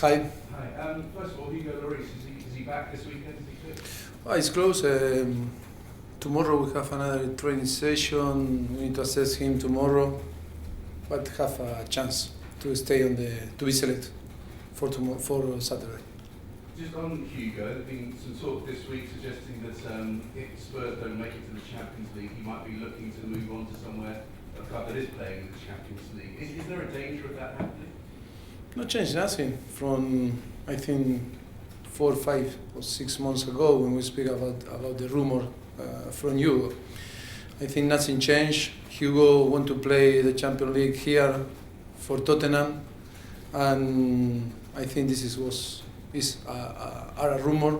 Hi. Hi. First of all, Hugo Lloris, is he back this weekend? Is he fit? It's close. Tomorrow we have another training session. We need to assess him tomorrow, but have a chance to stay to be selected for Saturday. Just on Hugo, there's been some talk this week suggesting that if Spurs don't make it to the Champions League, he might be looking to move on to somewhere, a club that is playing in the Champions League. Is there a danger of that happening? No change, nothing. From I think 4, 5 or 6 months ago when we speak about the rumor from Hugo, I think nothing changed. Hugo want to play the Champions League here for Tottenham, and I think this is a rumor.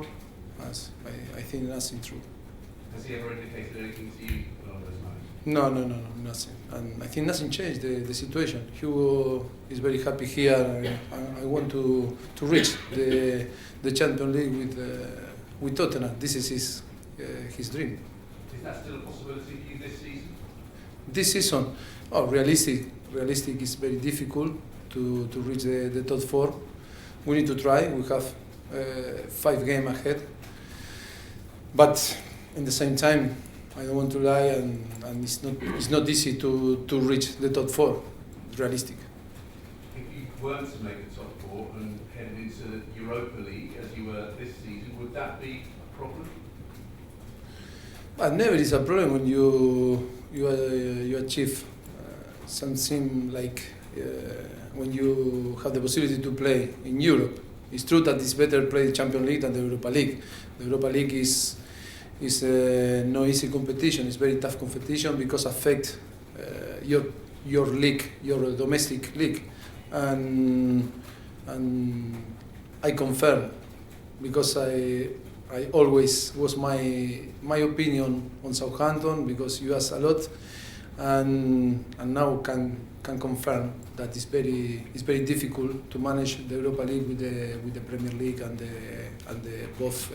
As I think nothing true. Has he ever indicated anything to you along those lines? No, nothing. And I think nothing changed the situation. Hugo is very happy here. I want to reach the Champions League with Tottenham. This is his dream. Is that still a possibility for you this season? This season, realistic is very difficult to reach the top 4. We need to try. We have 5 games ahead, but at the same time, I don't want to lie, and it's not easy to reach the top 4. Realistic. If you weren't to make the top 4 and headed into the Europa League as you were this season, would that be a problem? But never is a problem when you achieve something like when you have the possibility to play in Europe. It's true that it's better to play the Champions League than the Europa League. The Europa League is no easy competition. It's very tough competition because affect your league, your domestic league, and I confirm because I always was my opinion on Southampton because you asked a lot, and now can confirm that it's very difficult to manage the Europa League with the Premier League and the both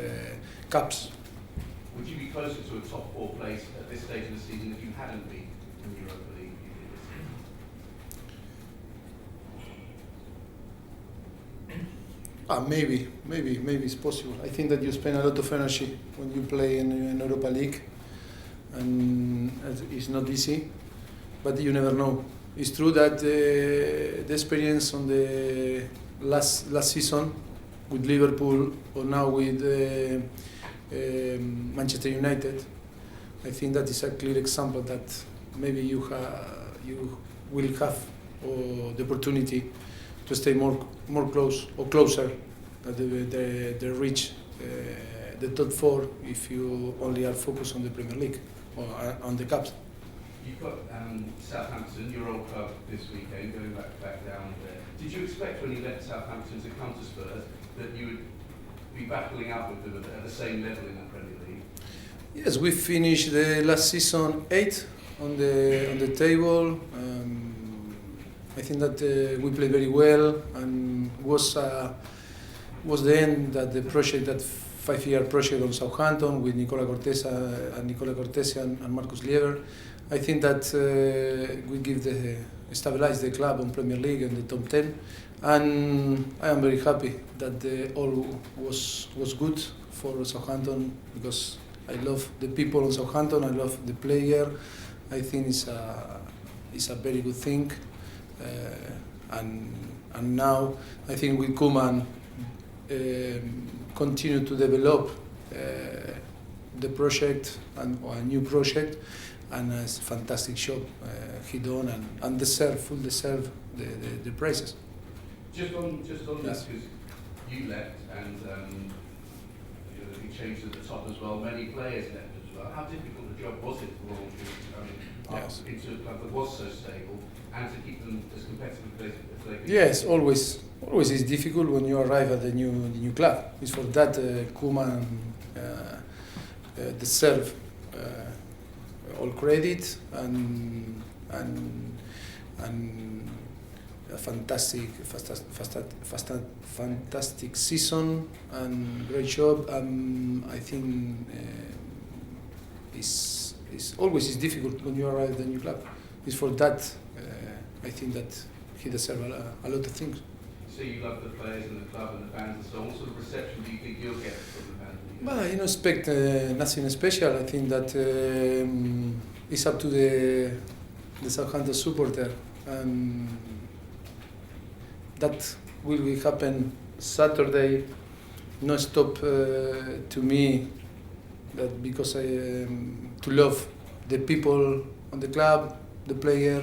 cups. Would you be closer to a top 4 place at this stage of the season if you hadn't been in the Europa League? Maybe it's possible. I think that you spend a lot of energy when you play in Europa League, and it's not easy, but you never know. It's true that the experience on the last season with Liverpool or now with Manchester United, I think that is a clear example that maybe you will have the opportunity to stay more close or closer the reach the top 4 if you only are focused on the Premier League or on the cups. You've got Southampton, your old club, this weekend, going back down there. Did you expect when you left Southampton to come to Spurs that you would be battling out with them at the same level in the Premier League? Yes, we finished the last season 8th on the table. I think that we played very well, and was the end that the project, that 5-year project on Southampton with Nicola Cortese and Marcus Lieber. I think that we stabilize the club on Premier League and the top 10, and I am very happy that all was good for Southampton because I love the people on Southampton. I love the player. I think it's a very good thing. And now I think with Koeman continue to develop the project and a new project, and it's a fantastic job he done and fully deserve the praises. Just on Yes. that, because you left and the big change at the top as well. Many players left as well. How difficult a job was it for all of you into a club that was so stable and to keep them as competitive as they could? Yes, always is difficult when you arrive at the new club. It's for that Koeman deserve all credit and a fantastic season and great job. I think it's always difficult when you arrive at the new club. It's for that I think that he deserves a lot of things. say you love the players and the club and the fans and so on. What sort of reception do you think you'll get from the fans? Well, I don't expect nothing special. I think that it's up to the Southampton supporter, and that will happen Saturday. No stop to me that because I to love the people on the club, the player,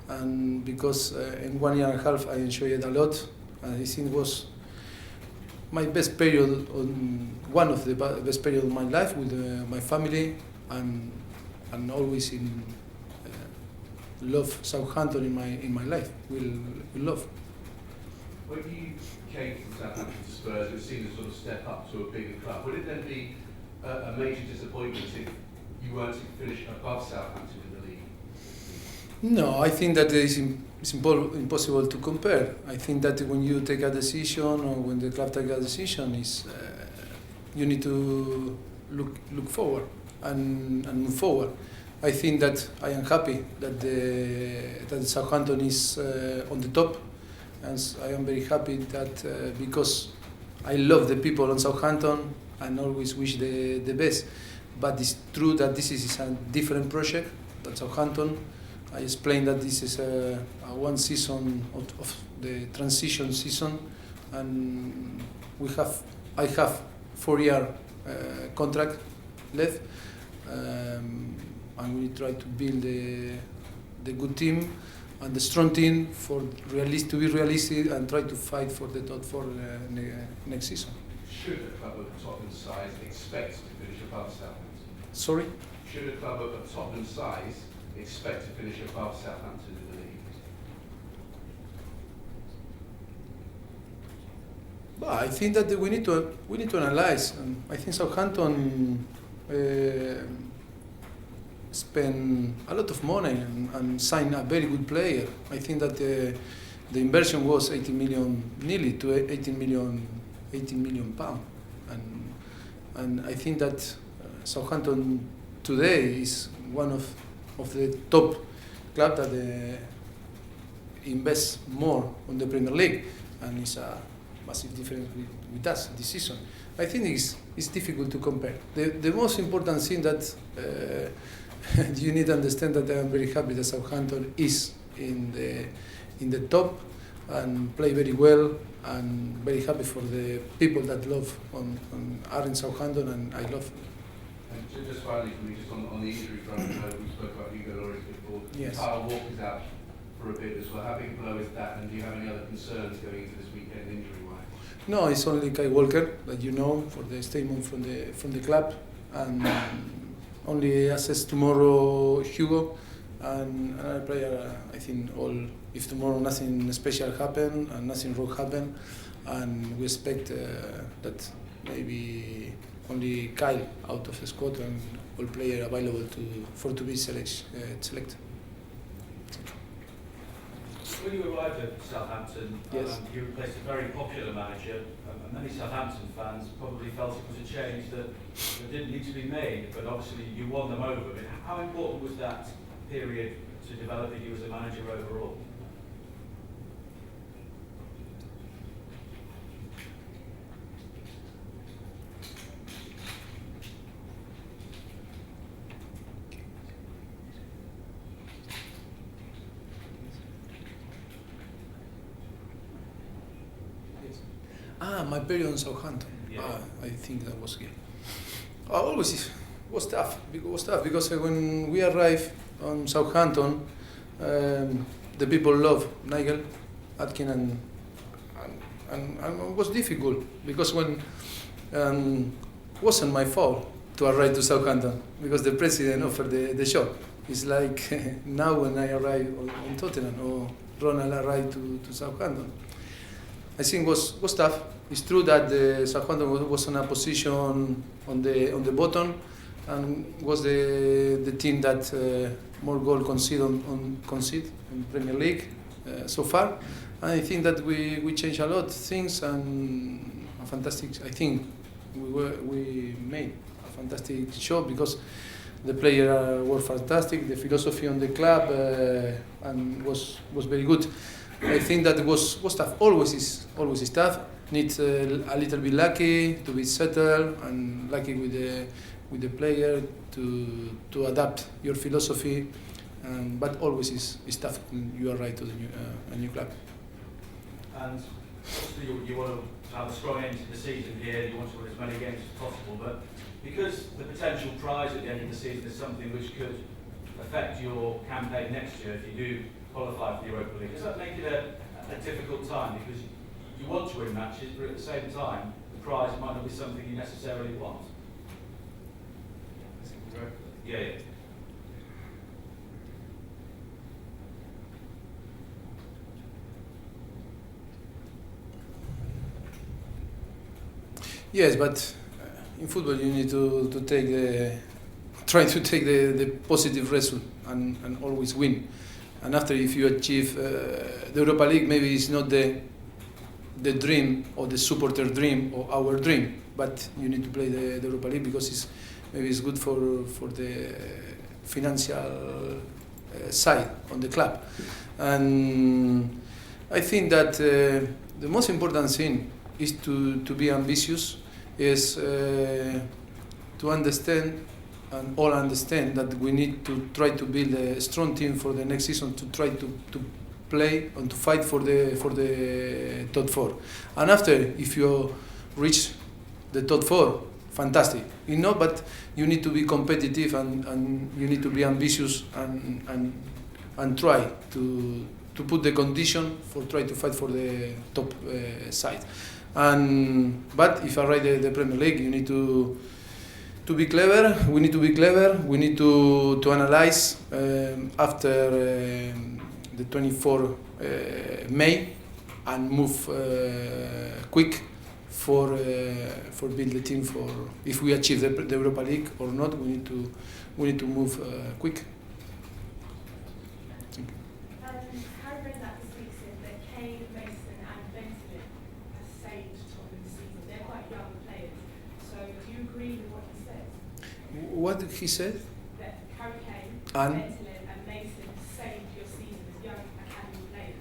and because in 1 year and a half I enjoyed it a lot. I think it was my best period, one of the best period of my life with my family, and always in love Southampton in my life. Will love. When you came from Southampton to Spurs, it was seen as sort of step up to a bigger club. Would it then be a major disappointment if you weren't to finish above Southampton in the league? No, I think that it's impossible to compare. I think that when you take a decision or when the club takes a decision, you need to look forward and move forward. I think that I am happy that that Southampton is on the top, and I am very happy that because I love the people on Southampton and always wish the best. But it's true that this is a different project than Southampton. I explained that this is a one season of the transition season, and I have 4-year contract left, and we try to build the good team and the strong team to be realistic and try to fight for the top 4 next season. Should a club of Tottenham's size expect to finish above Southampton? Sorry? Should a club of Tottenham's size expect to finish above Southampton in the league? Well, I think that we need to analyze. I think Southampton spend a lot of money and sign a very good player. I think that the inversion was 18 million, nearly to 18 million pound, and I think that Southampton today is one of the top clubs that invest more on the Premier League, and it's a massive difference with us this season. I think it's difficult to compare. The most important thing that you need to understand that I am very happy that Southampton is in the top and play very well, and very happy for the people that love are in Southampton, and I love. And just finally, for me, just on the injury front, we spoke about Hugo Lloris before. Yes. Kyle Walker's out for a bit as well. How big a blow is that? And do you have any other concerns going into this weekend injury-wise? No, it's only Kyle Walker that you know for the statement from the club, and only assess tomorrow Hugo and another player. I think if tomorrow nothing special happen and nothing wrong happen, and we expect that maybe only Kyle out of the squad and all player available to be selected. When you arrived at Southampton, yes. You replaced a very popular manager, and many Southampton fans probably felt it was a change that didn't need to be made, but obviously you won them over. I mean, how important was that period to developing you as a manager overall? My period in Southampton. Yeah. I think that was good. Always was tough. Because when we arrived on Southampton, the people love Nigel Atkin, and it was difficult because when wasn't my fault to arrive to Southampton because the president offered the job. It's like now when I arrive on Tottenham or Ronald arrived to Southampton. I think was tough. It's true that the Southampton was in a position on the bottom, and was the team that more goal concede in Premier League so far. And I think that we changed a lot of things, and a fantastic. I think we made a fantastic show because The players were fantastic. The philosophy on the club and was very good. I think that was tough. Always is tough. Needs a little bit lucky to be settled and lucky with the player to adapt your philosophy. But always is tough. You are right to a new club. And obviously you want to have a strong end to the season here. You want to win as many games as possible, but because the potential prize at the end of the season is something which could affect your campaign next year if you do qualify for the Europa League, does that make it a difficult time? Because you want to win matches, but at the same time, the prize might not be something you necessarily want. Yeah. Yes, but in football you need to try to take the positive result and always win. And after, if you achieve the Europa League, maybe it's not the dream or the supporter dream or our dream, but you need to play the Europa League because maybe it's good for the financial side on the club. And I think that the most important thing is to be ambitious, is to understand and all understand that we need to try to build a strong team for the next season, to try to play and to fight for the top four. And after, if you reach the top four, fantastic. But you need to be competitive and you need to be ambitious and try to put the condition for try to fight for the top side. But if I write the Premier League, you need to be clever. We need to be clever. We need to analyze after the 24 May and move quick for build the team for if we achieve the Europa League or not. We need to move quick. Harry Redknapp this week said that Kane, Mason and Benjamin have saved Tottenham this season. They're quite young players. So do you agree with what he said? What he said? That Harry Kane, And Benjamin and Mason saved your season as young academy players.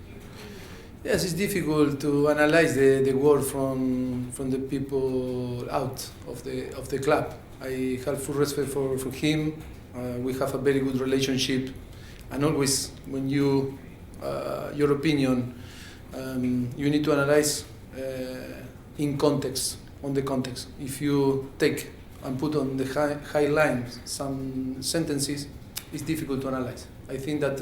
Do you agree with yes, it's difficult to analyze the word from the people out of the club. I have full respect for him. We have a very good relationship, and always when your opinion, you need to analyze in context, on the context. If you take and put on the high lines some sentences, it's difficult to analyze. I think that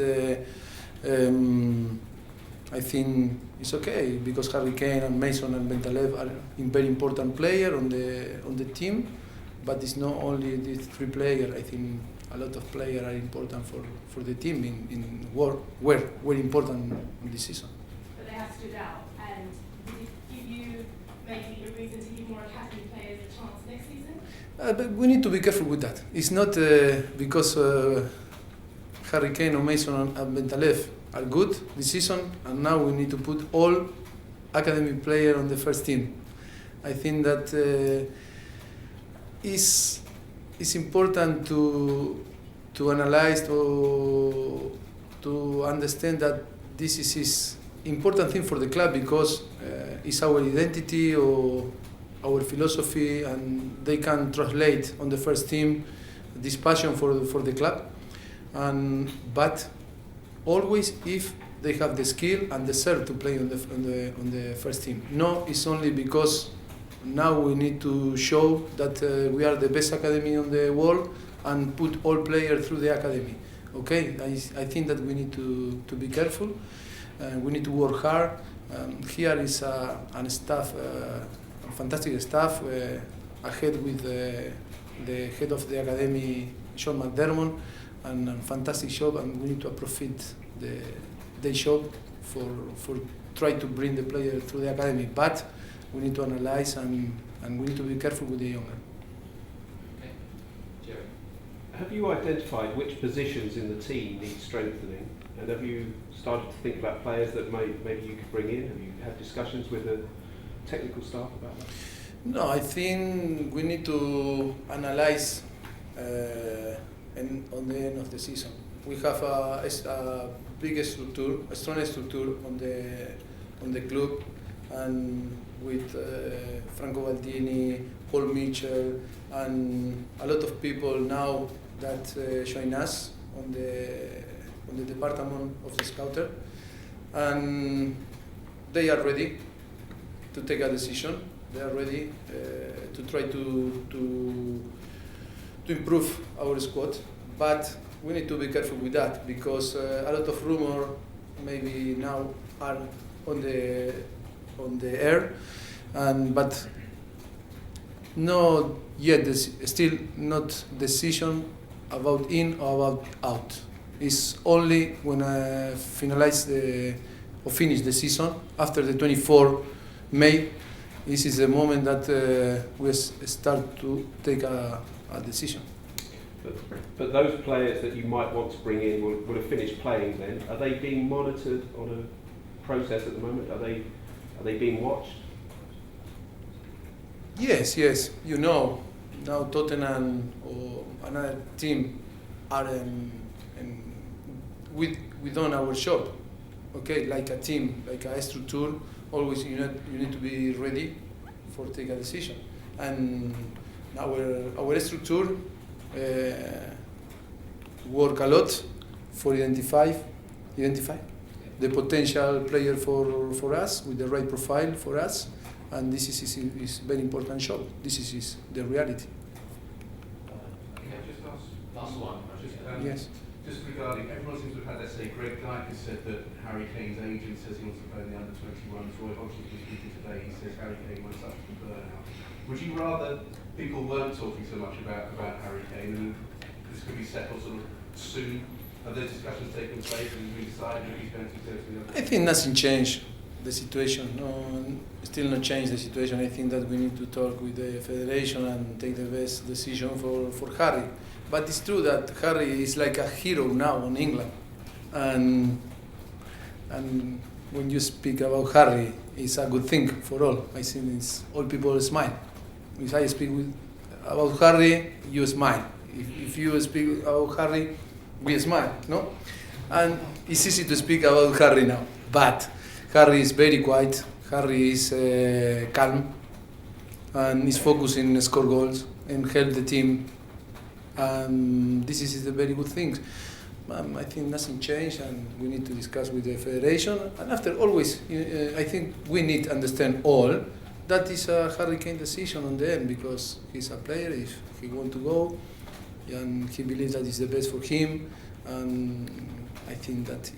I think it's okay because Harry Kane and Mason and Bentaleb are very important players on the team, but it's not only these three players. I think a lot of players are important for the team in were important in this season. But they have stood out, and did it give you maybe a reason to give more academy players a chance next season? But we need to be careful with that. It's not because Harry Kane or Mason and Bentaleb are good this season, and now we need to put all academy players on the first team. I think that it's important to analyze, to understand that this is important thing for the club because it's our identity or our philosophy, and they can translate on the first team this passion for the club. But always if they have the skill and deserve to play on the first team. No, it's only because now we need to show that we are the best academy on the world and put all players through the academy. Okay, I think that we need to be careful. We need to work hard. Here is a staff, a fantastic staff, ahead with the head of the academy, Sean McDermott, and a fantastic job, and we need to profit the job for try to bring the player through the academy. But we need to analyze and we need to be careful with the younger. Okay. Jerry. Have you identified which positions in the team need strengthening, and have you started to think about players that maybe you could bring in? Have you had discussions with the technical staff about that? No, I think we need to analyze and on the end of the season. We have a big structure, a strong structure on the club, and with Franco Baldini, Paul Mitchell, and a lot of people now that join us on the department of the scouter, and they are ready to take a decision. They are ready to try to improve our squad, but we need to be careful with that because a lot of rumor maybe now are on the air, but not yet. Still not decision about in or about out. It's only when I finish the season after the 24 May. This is the moment that we start to take a decision. But those players that you might want to bring in will have finished playing then. Are they being monitored on a process at the moment? Are they being watched? Yes. You know, now Tottenham or another team are we done our job. Okay, like a team, like a structure. Always you need to be ready for take a decision. And our structure work a lot for identify the potential player for us with the right profile for us, and this is very important job. This is the reality. Can I just ask? Last one. Yes. Just regarding, everyone seems to have had, let's say, Greg Dyke has said that Harry Kane's agent says he wants to play in the under-21s. Roy Hodgson was speaking today, he says Harry Kane wants up to burnout. Would you rather people weren't talking so much about Harry Kane and this could be settled sort of soon? Have those discussions taken place and we decided that he's going to go to the other? I think nothing changed the situation. No, still not changed the situation. I think that we need to talk with the federation and take the best decision for Harry. But it's true that Harry is like a hero now in England, and when you speak about Harry, it's a good thing for all. I think all people smile. If I speak about Harry, you smile. If you speak about Harry, we smile, no? And it's easy to speak about Harry now, but Harry is very quiet. Harry is calm, and is focusing on score goals and help the team. And this is a very good thing. I think nothing changed, and we need to discuss with the federation. And after, always, I think we need to understand all that is a Harry Kane decision on the end, because he's a player. If he wants to go, and he believes that is the best for him, and I think that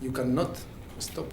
you cannot stop.